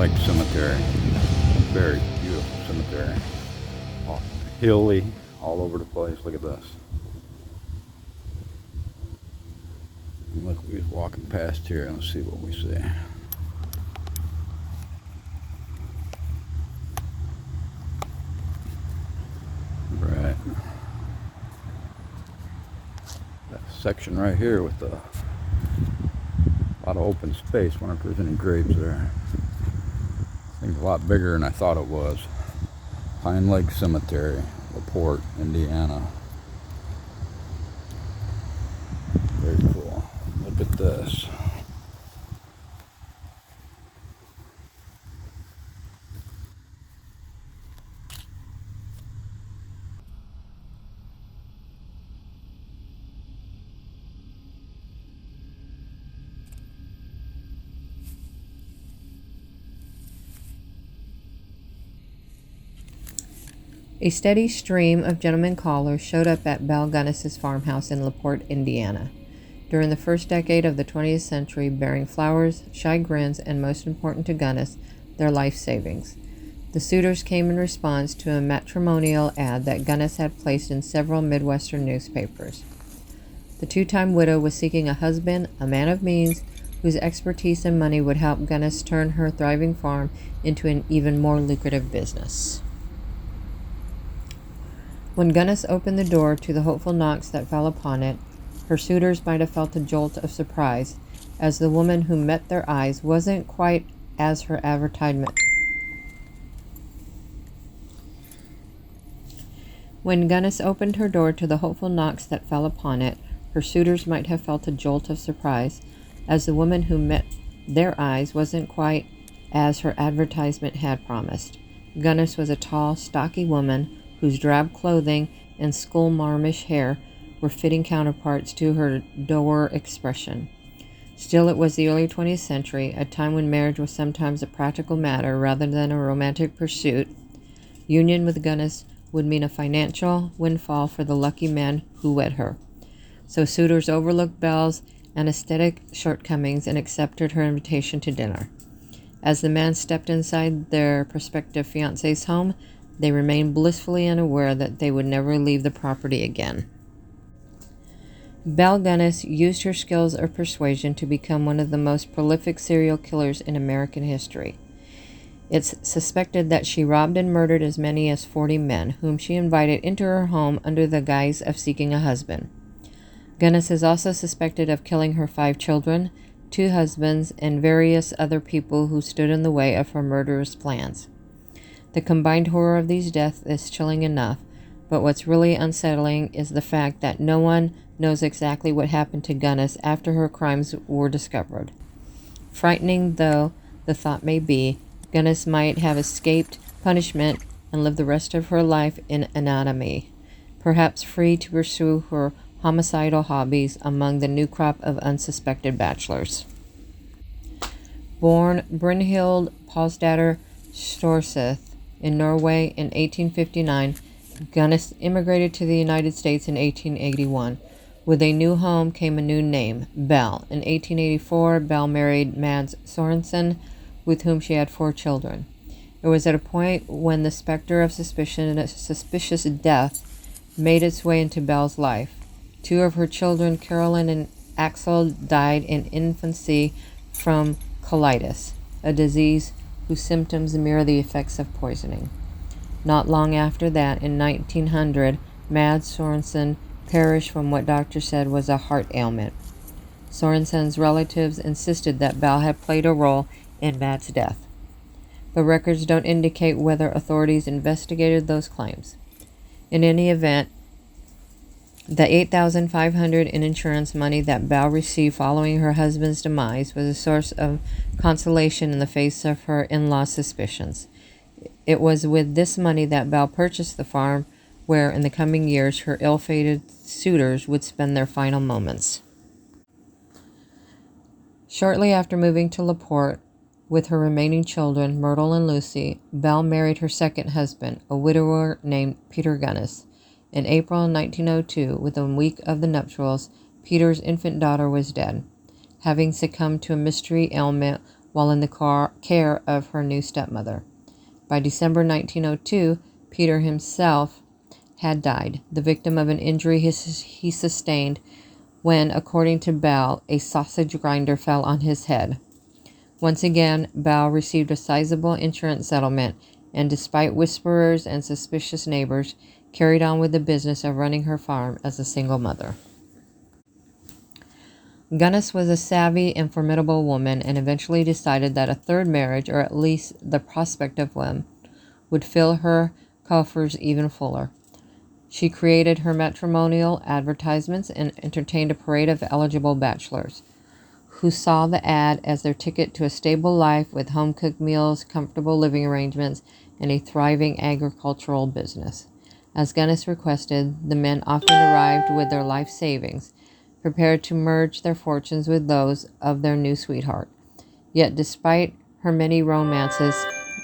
like cemetery. Very beautiful cemetery. Hilly, all over the place. Look at this. Look, we're walking past here. Let's see what we see. Right. That section right here with a lot of open space. Wonder if there's any graves there. This thing's a lot bigger than I thought it was. Pine Lake Cemetery, LaPorte, Indiana. Very cool. Look at this. A steady stream of gentlemen callers showed up at Belle Gunness's farmhouse in LaPorte, Indiana, during the first decade of the 20th century, bearing flowers, shy grins, and most important to Gunness, their life savings. The suitors came in response to a matrimonial ad that Gunness had placed in several Midwestern newspapers. The two-time widow was seeking a husband, a man of means, whose expertise and money would help Gunness turn her thriving farm into an even more lucrative business. When Gunness opened the door to the hopeful knocks that fell upon it, her suitors might have felt a jolt of surprise, as the woman who met their eyes wasn't quite as her advertisement. When Gunness opened her door to the hopeful knocks that fell upon it, her suitors might have felt a jolt of surprise, as the woman who met their eyes wasn't quite as her advertisement had promised. Gunness was a tall, stocky woman whose drab clothing and schoolmarmish hair were fitting counterparts to her dour expression. Still, it was the early 20th century, a time when marriage was sometimes a practical matter rather than a romantic pursuit. Union with Gunness would mean a financial windfall for the lucky man who wed her. So suitors overlooked Belle's aesthetic shortcomings and accepted her invitation to dinner. As the man stepped inside their prospective fiancé's home, they remained blissfully unaware that they would never leave the property again. Belle Gunness used her skills of persuasion to become one of the most prolific serial killers in American history. It's suspected that she robbed and murdered as many as 40 men, whom she invited into her home under the guise of seeking a husband. Gunness is also suspected of killing her 5 children, 2 husbands, and various other people who stood in the way of her murderous plans. The combined horror of these deaths is chilling enough, but what's really unsettling is the fact that no one knows exactly what happened to Gunness after her crimes were discovered. Frightening though the thought may be, Gunness might have escaped punishment and lived the rest of her life in anonymity, perhaps free to pursue her homicidal hobbies among the new crop of unsuspected bachelors. Born Brynhild Paulsdatter Storseth in Norway in 1859, Gunness immigrated to the United States in 1881. With a new home came a new name, Belle. In 1884, Belle married Mads Sorensen, with whom she had 4 children. It was at a point when the specter of suspicious death made its way into Belle's life. 2 of her children, Carolyn and Axel, died in infancy from colitis, a disease whose symptoms mirror the effects of poisoning. Not long after that, in 1900, Mads Sorensen perished from what doctors said was a heart ailment. Sorensen's relatives insisted that Belle had played a role in Mads' death, but records don't indicate whether authorities investigated those claims. In any event, the $8,500 in insurance money that Belle received following her husband's demise was a source of consolation in the face of her in-laws' suspicions. It was with this money that Belle purchased the farm where, in the coming years, her ill-fated suitors would spend their final moments. Shortly after moving to LaPorte with her remaining children, Myrtle and Lucy, Belle married her second husband, a widower named Peter Gunness. In April 1902, within a week of the nuptials, Peter's infant daughter was dead, having succumbed to a mystery ailment while in the care of her new stepmother. By December 1902, Peter himself had died, the victim of an injury he sustained when, according to Belle, a sausage grinder fell on his head. Once again, Belle received a sizable insurance settlement, and despite whisperers and suspicious neighbors, carried on with the business of running her farm as a single mother. Gunness was a savvy and formidable woman, and eventually decided that a third marriage, or at least the prospect of one, would fill her coffers even fuller. She created her matrimonial advertisements and entertained a parade of eligible bachelors, who saw the ad as their ticket to a stable life with home-cooked meals, comfortable living arrangements, and a thriving agricultural business. As Gunness requested, the men often arrived with their life savings, prepared to merge their fortunes with those of their new sweetheart. Yet despite her many romances,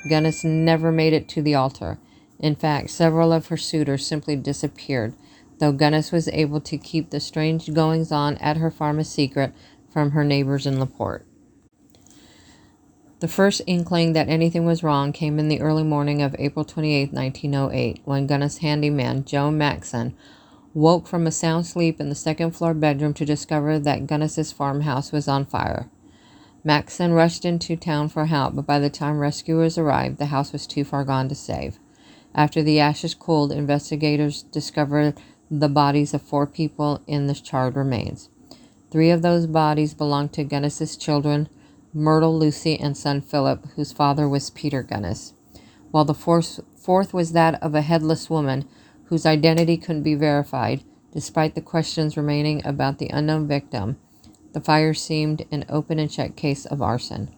Gunness never made it to the altar. In fact, several of her suitors simply disappeared, though Gunness was able to keep the strange goings-on at her farm a secret from her neighbors in LaPorte. The first inkling that anything was wrong came in the early morning of April 28, 1908, when Gunness' handyman, Joe Maxson, woke from a sound sleep in the second-floor bedroom to discover that Gunness's farmhouse was on fire. Maxson rushed into town for help, but by the time rescuers arrived, the house was too far gone to save. After the ashes cooled, investigators discovered the bodies of 4 people in the charred remains. 3 of those bodies belonged to Gunness's children, Myrtle, Lucy, and son Philip, whose father was Peter Gunness, while the fourth was that of a headless woman whose identity couldn't be verified, despite the questions remaining about the unknown victim. The fire seemed an open and shut case of arson,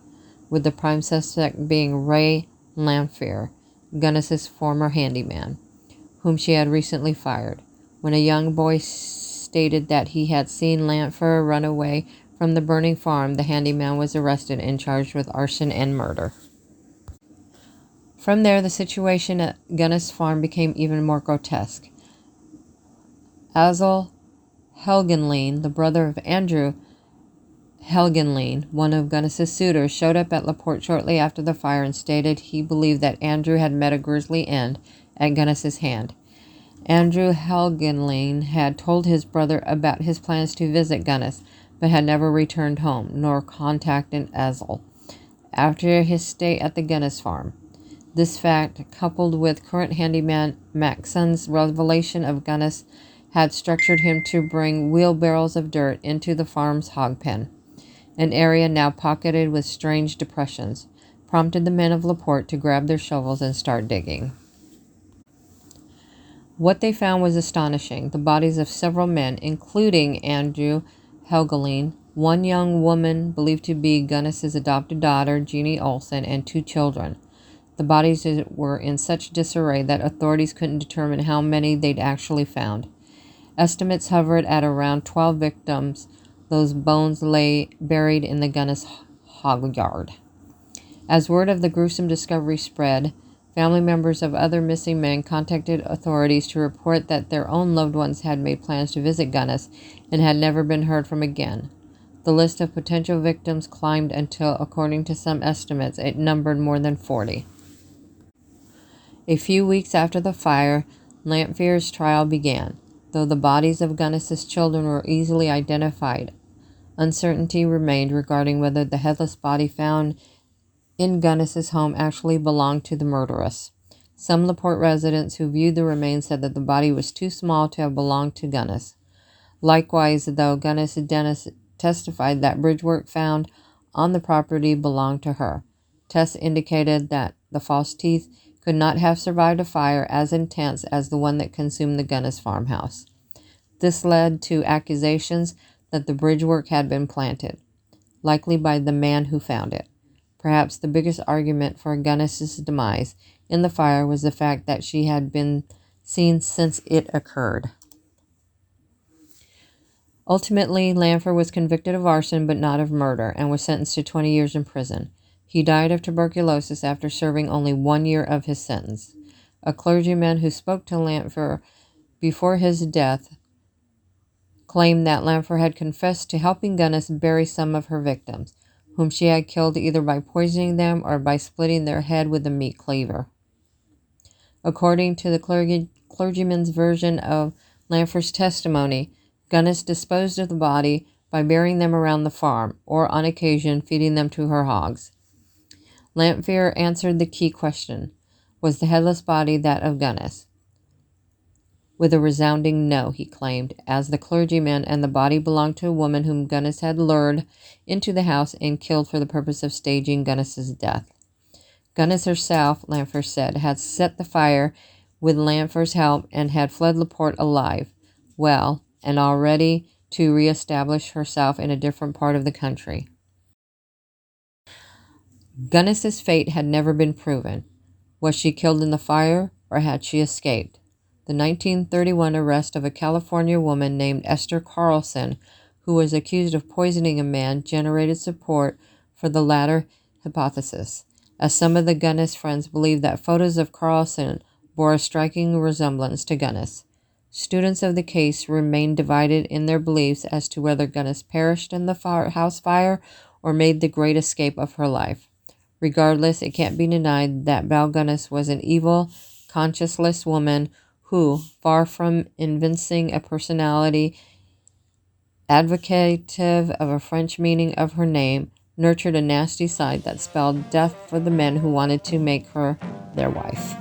with the prime suspect being Ray Lamphere, Gunness's former handyman, whom she had recently fired. When a young boy stated that he had seen Lamphere run away from the burning farm, the handyman was arrested and charged with arson and murder. From there, the situation at Gunness Farm became even more grotesque. Azel Helgenlein, the brother of Andrew Helgenlein, one of Gunness's suitors, showed up at LaPorte shortly after the fire and stated he believed that Andrew had met a grisly end at Gunness's hand. Andrew Helgenlein had told his brother about his plans to visit Gunness, but had never returned home, nor contacted Azel after his stay at the Gunness farm. This fact, coupled with current handyman Maxson's revelation of Gunness, had structured him to bring wheelbarrows of dirt into the farm's hog pen, an area now pocketed with strange depressions, prompted the men of LaPorte to grab their shovels and start digging. What they found was astonishing. The bodies of several men, including Andrew Helgenlein, one young woman believed to be Gunness's adopted daughter, Jeannie Olson, and 2 children. The bodies were in such disarray that authorities couldn't determine how many they'd actually found. Estimates hovered at around 12 victims. Those bones lay buried in the Gunness hog yard. As word of the gruesome discovery spread, family members of other missing men contacted authorities to report that their own loved ones had made plans to visit Gunness and had never been heard from again. The list of potential victims climbed until, according to some estimates, it numbered more than 40. A few weeks after the fire, Lamphere's trial began. Though the bodies of Gunness's children were easily identified, uncertainty remained regarding whether the headless body found in Gunness's home actually belonged to the murderess. Some LaPorte residents who viewed the remains said that the body was too small to have belonged to Gunness. Likewise, though Gunness Dennis testified that bridgework found on the property belonged to her. Tests indicated that the false teeth could not have survived a fire as intense as the one that consumed the Gunness farmhouse. This led to accusations that the bridgework had been planted, likely by the man who found it. Perhaps the biggest argument for Gunness's demise in the fire was the fact that she had been seen since it occurred. Ultimately, Lamphere was convicted of arson but not of murder and was sentenced to 20 years in prison. He died of tuberculosis after serving only 1 year of his sentence. A clergyman who spoke to Lamphere before his death claimed that Lamphere had confessed to helping Gunness bury some of her victims, whom she had killed either by poisoning them or by splitting their head with a meat cleaver. According to the clergyman's version of Lanfear's testimony, Gunness disposed of the body by burying them around the farm, or on occasion feeding them to her hogs. Lanfear answered the key question: was the headless body that of Gunness? With a resounding no, he claimed, as the clergyman and the body belonged to a woman whom Gunness had lured into the house and killed for the purpose of staging Gunness's death. Gunness herself, Lanfear said, had set the fire with Lanfear's help and had fled LaPorte alive, well, and already to reestablish herself in a different part of the country. Gunness's fate had never been proven. Was she killed in the fire, or had she escaped? The 1931 arrest of a California woman named Esther Carlson, who was accused of poisoning a man, generated support for the latter hypothesis, as some of the Gunness friends believed that photos of Carlson bore a striking resemblance to Gunness. Students of the case remained divided in their beliefs as to whether Gunness perished in the house fire or made the great escape of her life. Regardless, it can't be denied that Belle Gunness was an evil, conscienceless woman who, far from evincing a personality advocative of a French meaning of her name, nurtured a nasty side that spelled death for the men who wanted to make her their wife.